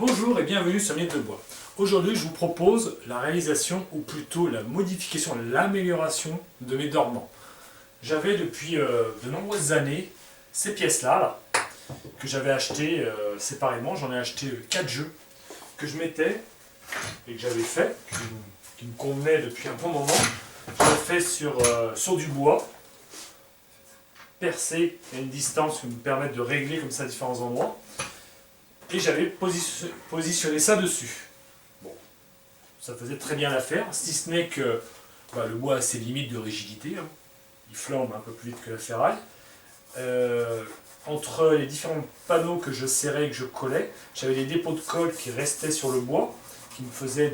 Bonjour et bienvenue sur Miette de Bois. Aujourd'hui, je vous propose la réalisation, ou plutôt la modification, l'amélioration de mes dormants. J'avais depuis de nombreuses années ces pièces-là, que j'avais achetées séparément. J'en ai acheté 4 jeux que je mettais et que j'avais fait, qui me convenaient depuis un bon moment. Je l'ai fait sur du bois, percé à une distance qui me permet de régler comme ça différents endroits. Et j'avais positionné ça dessus. Bon, ça faisait très bien l'affaire, si ce n'est que le bois a ses limites de rigidité, hein. Il flambe un peu plus vite que la ferraille. Entre les différents panneaux que je serrais et que je collais, j'avais des dépôts de colle qui restaient sur le bois, qui me faisaient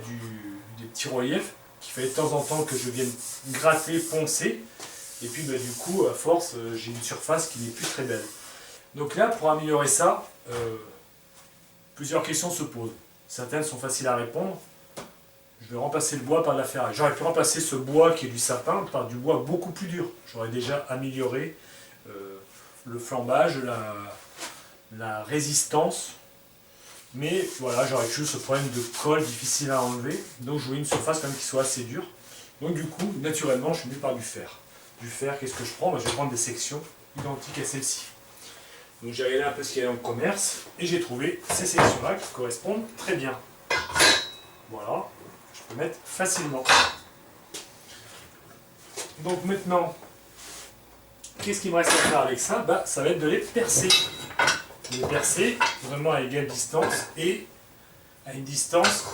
des petits reliefs, qu'il fallait de temps en temps que je vienne gratter, poncer. Et puis du coup, à force, j'ai une surface qui n'est plus très belle. Donc là, pour améliorer ça, plusieurs questions se posent. Certaines sont faciles à répondre. Je vais remplacer le bois par de la ferraille. J'aurais pu remplacer ce bois qui est du sapin par du bois beaucoup plus dur. J'aurais déjà amélioré le flambage, la résistance. Mais voilà, j'aurais eu ce problème de colle difficile à enlever. Donc je voulais une surface quand même qui soit assez dure. Donc du coup, naturellement, je suis venu par du fer. Du fer, qu'est-ce que je prends? Je vais prendre des sections identiques à celle-ci. Donc j'ai regardé un peu ce qu'il y a dans le commerce et j'ai trouvé ces sections-là qui correspondent très bien. Voilà, je peux mettre facilement. Donc maintenant, qu'est-ce qu'il me reste à faire avec ça? Ça va être de les percer. Les percer vraiment à égale distance et à une distance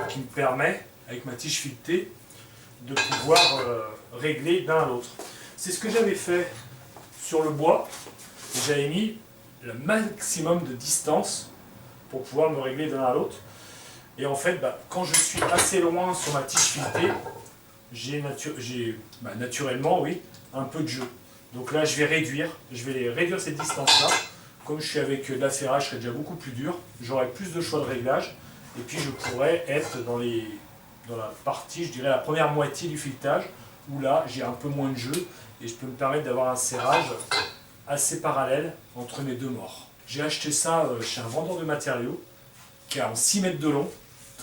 qui me permet, avec ma tige filetée, de pouvoir régler d'un à l'autre. C'est ce que j'avais fait sur le bois. J'avais mis le maximum de distance pour pouvoir me régler d'un à l'autre. Et en fait, quand je suis assez loin sur ma tige filetée, j'ai naturellement, oui, un peu de jeu. Donc là, je vais réduire cette distance-là. Comme je suis avec de la ferraille, je serai déjà beaucoup plus dur. J'aurai plus de choix de réglage. Et puis, je pourrais être dans la partie, je dirais, la première moitié du filetage, où là, j'ai un peu moins de jeu. Et je peux me permettre d'avoir un serrage assez parallèle entre mes deux morts. J'ai acheté ça chez un vendeur de matériaux qui a en 6 mètres de long.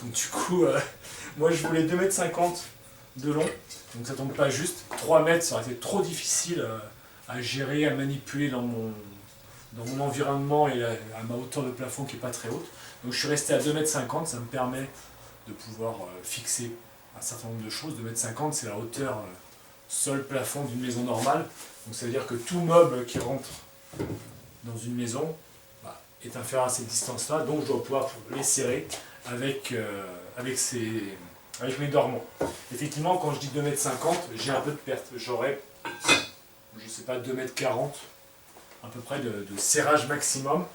Donc du coup, moi je voulais 2,50 m de long. Donc ça tombe pas juste. 3 mètres, ça aurait été trop difficile à gérer, à manipuler dans mon environnement et à ma hauteur de plafond qui n'est pas très haute. Donc je suis resté à 2,50 m. Ça me permet de pouvoir fixer un certain nombre de choses. 2,50 m, c'est la hauteur sol-plafond d'une maison normale. Donc ça veut dire que tout meuble qui rentre dans une maison est inférieur à cette distance-là, donc je dois pouvoir les serrer avec mes dormants. Effectivement, quand je dis 2,50 m, j'ai un peu de perte. J'aurai, je ne sais pas, 2,40 m, à peu près de serrage maximum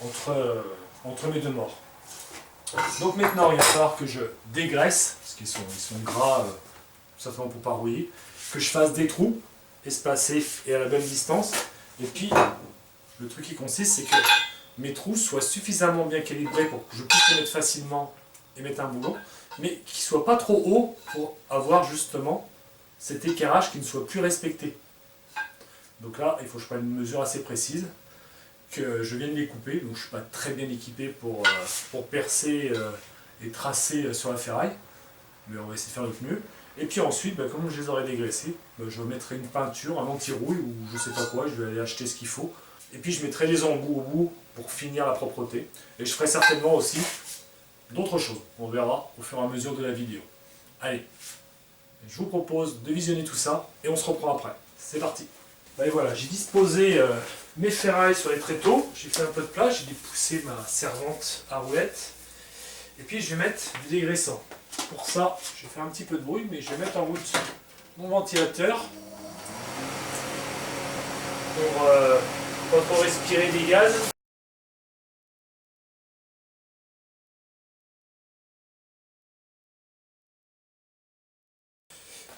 entre mes deux morts. Donc maintenant, il va falloir que je dégraisse, parce qu'ils sont gras, certainement pour pas rouiller, que je fasse des trous espacés et à la bonne distance. Et puis, le truc qui consiste, c'est que mes trous soient suffisamment bien calibrés pour que je puisse les mettre facilement et mettre un boulon, mais qui ne soient pas trop hauts pour avoir justement cet équarrage qui ne soit plus respecté. Donc là, il faut que je prenne une mesure assez précise, que je vienne les couper. Donc je ne suis pas très bien équipé pour percer et tracer sur la ferraille, mais on va essayer de faire notre mieux. Et puis ensuite, comme je les aurai dégraissés, je mettrai une peinture, un anti-rouille ou je sais pas quoi, je vais aller acheter ce qu'il faut. Et puis je mettrai les embouts au bout pour finir la propreté. Et je ferai certainement aussi d'autres choses. On verra au fur et à mesure de la vidéo. Allez, je vous propose de visionner tout ça et on se reprend après. C'est parti. Et voilà, j'ai disposé mes ferrailles sur les tréteaux. J'ai fait un peu de place, j'ai dépoussé ma servante à roulettes. Et puis je vais mettre du dégraissant. Pour ça, je vais faire un petit peu de bruit, mais je vais mettre en route mon ventilateur pour quand on respirait des gaz.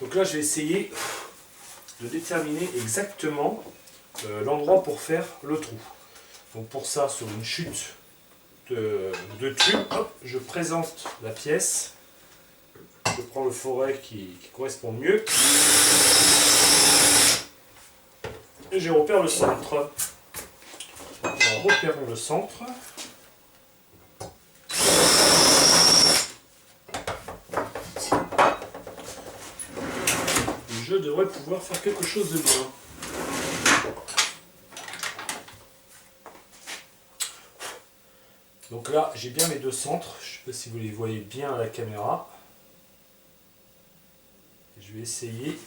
Donc là, je vais essayer de déterminer exactement l'endroit pour faire le trou. Donc pour ça, sur une chute de tube, je présente la pièce. Je prends le forêt qui correspond mieux. Et je repère le centre. En repérant le centre, devrait pouvoir faire quelque chose de bien. Donc là, j'ai bien mes deux centres. Je ne sais pas si vous les voyez bien à la caméra. Je vais essayer.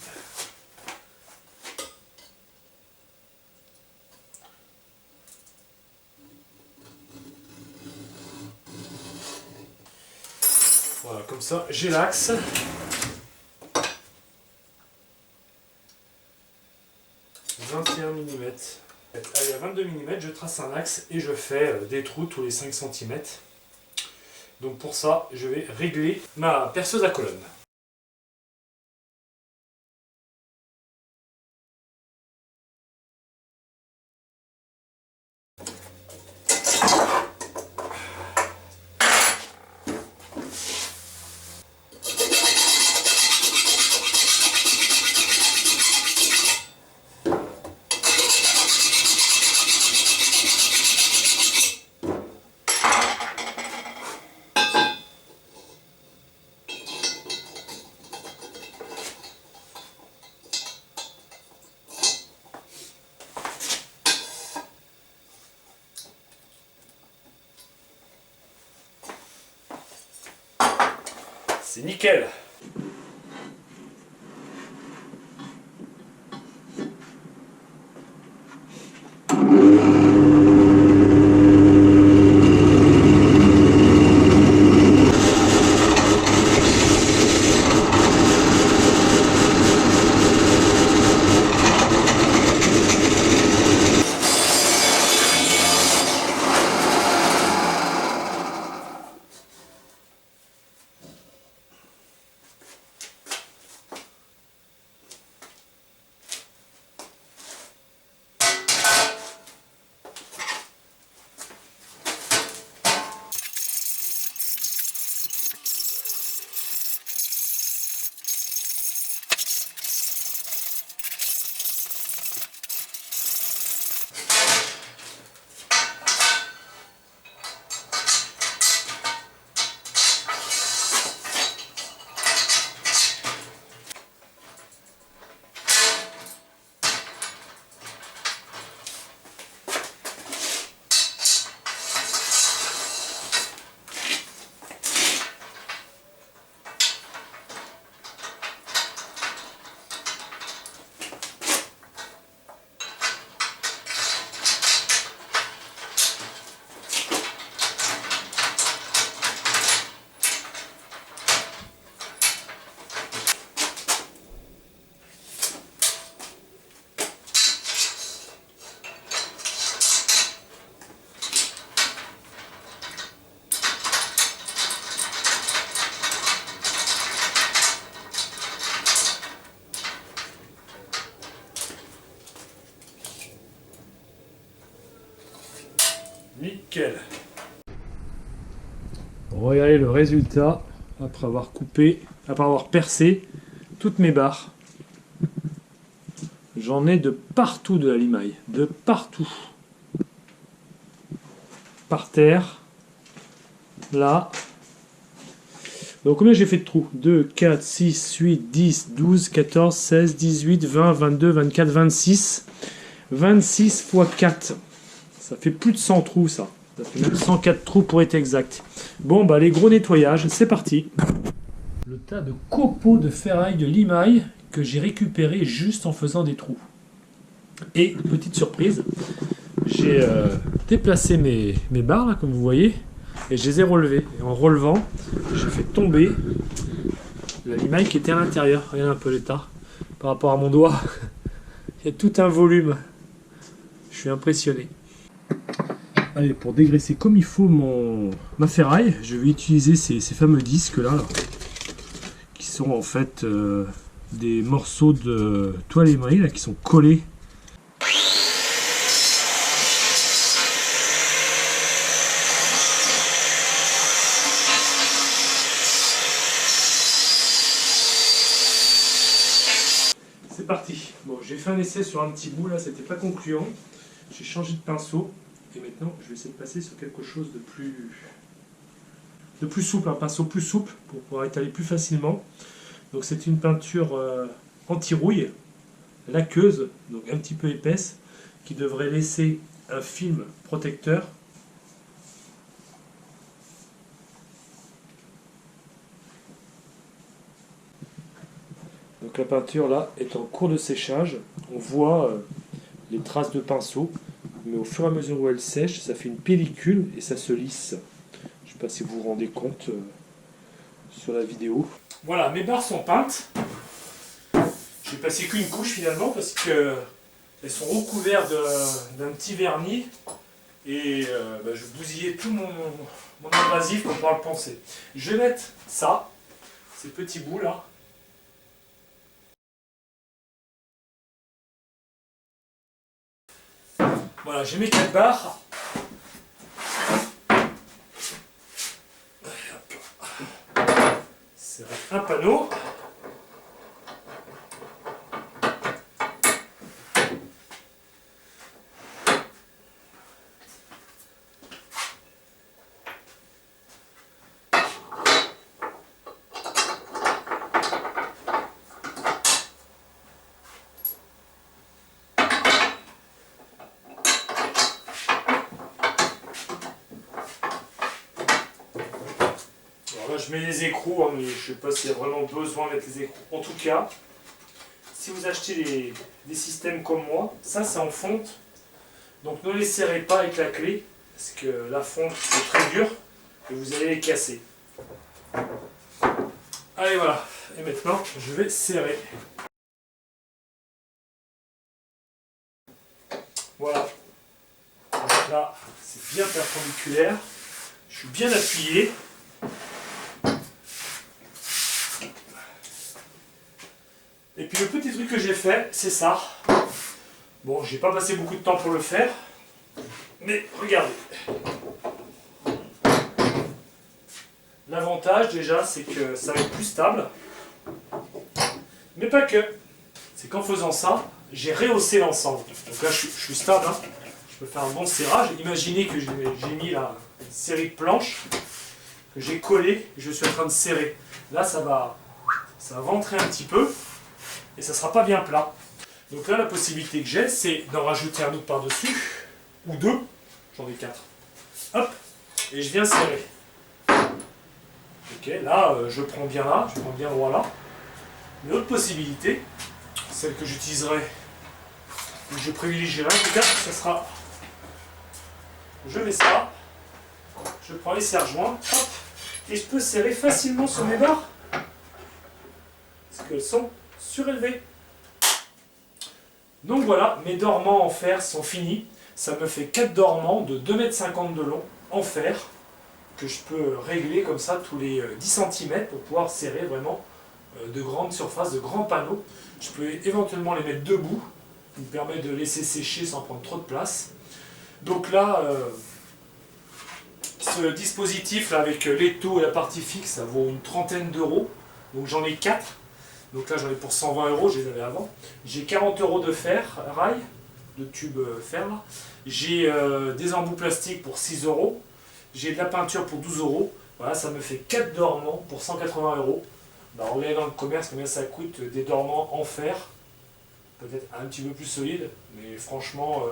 Voilà, comme ça, j'ai l'axe. 21 mm. Allez, à 22 mm, je trace un axe et je fais des trous tous les 5 cm. Donc pour ça, je vais régler ma perceuse à colonne. C'est nickel. Nickel. Regardez le résultat après avoir coupé, après avoir percé toutes mes barres. J'en ai de partout de la limaille, de partout. Par terre, là. Donc combien j'ai fait de trous? 2, 4, 6, 8, 10, 12, 14, 16, 18, 20, 22, 24, 26. 26 fois 4. Ça fait plus de 100 trous, ça. Ça fait même 104 trous pour être exact. Bon, bah les gros nettoyages, c'est parti. Le tas de copeaux de ferraille de limaille que j'ai récupéré juste en faisant des trous. Et, petite surprise, j'ai déplacé mes barres, là, comme vous voyez, et je les ai relevées. Et en relevant, j'ai fait tomber la limaille qui était à l'intérieur. Regardez un peu l'état par rapport à mon doigt. Il y a tout un volume. Je suis impressionné. Allez, pour dégraisser comme il faut ma ferraille, je vais utiliser ces fameux disques là, qui sont en fait des morceaux de toile émaillée là, qui sont collés. C'est parti. Bon, j'ai fait un essai sur un petit bout là, c'était pas concluant. J'ai changé de pinceau. Et maintenant, je vais essayer de passer sur quelque chose de plus souple, un pinceau plus souple pour pouvoir étaler plus facilement. Donc c'est une peinture anti-rouille. laqueuse, donc un petit peu épaisse, qui devrait laisser un film protecteur. Donc la peinture là est en cours de séchage. On voit les traces de pinceau, mais au fur et à mesure où elle sèche, ça fait une pellicule et ça se lisse. Je ne sais pas si vous vous rendez compte sur la vidéo. Voilà, mes barres sont peintes. J'ai passé qu'une couche finalement parce que elles sont recouvertes d'un petit vernis et je bousillais tout mon abrasif pour pouvoir le poncer. Je vais mettre ça, ces petits bouts là. Voilà, j'ai mes 4 barres. C'est un panneau. Alors là, je mets les écrous, mais je ne sais pas s'il y a vraiment besoin de mettre les écrous. En tout cas, si vous achetez des systèmes comme moi, ça c'est en fonte. Donc ne les serrez pas avec la clé, parce que la fonte c'est très dur et vous allez les casser. Allez voilà, et maintenant je vais serrer. Voilà. Donc là, c'est bien perpendiculaire. Je suis bien appuyé. Et puis le petit truc que j'ai fait, c'est ça. Bon, j'ai pas passé beaucoup de temps pour le faire, mais regardez. L'avantage déjà, c'est que ça va être plus stable, mais pas que. C'est qu'en faisant ça, j'ai rehaussé l'ensemble. Donc là, je suis stable, hein. Je peux faire un bon serrage. Imaginez que j'ai mis là une série de planches que j'ai collées, et je suis en train de serrer. Là, ça va ventrer un petit peu. Et ça ne sera pas bien plat. Donc là, la possibilité que j'ai, c'est d'en rajouter un autre par-dessus, ou deux, j'en ai 4. Hop, et je viens serrer. Ok, là, je prends bien là, je prends bien droit là. Une autre possibilité, celle que j'utiliserai, que je privilégierai en tout cas, ce sera, je mets ça, je prends les serre-joints, hop, et je peux serrer facilement sur mes barres, parce qu'elles sont surélevées. Donc voilà, mes dormants en fer sont finis. Ça me fait 4 dormants de 2,50 m de long en fer que je peux régler comme ça tous les 10 cm pour pouvoir serrer vraiment de grandes surfaces, de grands panneaux. Je peux éventuellement les mettre debout, qui me permet de laisser sécher sans prendre trop de place. Donc là, ce dispositif là, avec l'étau et la partie fixe, ça vaut une trentaine d'euros. Donc j'en ai 4. Donc là j'en ai pour 120 euros, je les avais avant. J'ai 40 euros de fer, rail, de tube fer là. J'ai des embouts plastiques pour 6 euros. J'ai de la peinture pour 12 euros. Voilà, ça me fait 4 dormants pour 180 euros. Bah, regardez dans le commerce combien ça coûte des dormants en fer. Peut-être un petit peu plus solide, mais franchement,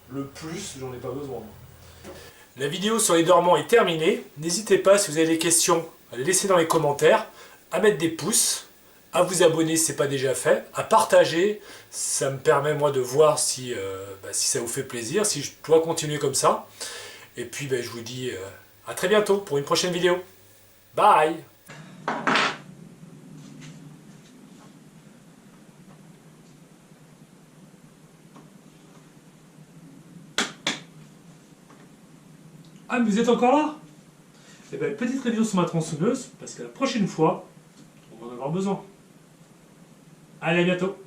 le plus, j'en ai pas besoin. La vidéo sur les dormants est terminée. N'hésitez pas, si vous avez des questions, à les laisser dans les commentaires, à mettre des pouces, à vous abonner si ce n'est pas déjà fait, à partager. Ça me permet moi de voir si ça vous fait plaisir, si je dois continuer comme ça. Et puis je vous dis à très bientôt pour une prochaine vidéo. Bye! Ah, mais vous êtes encore là? Eh bien, petite révision sur ma tronçonneuse, parce que la prochaine fois, on va en avoir besoin. Allez, à bientôt!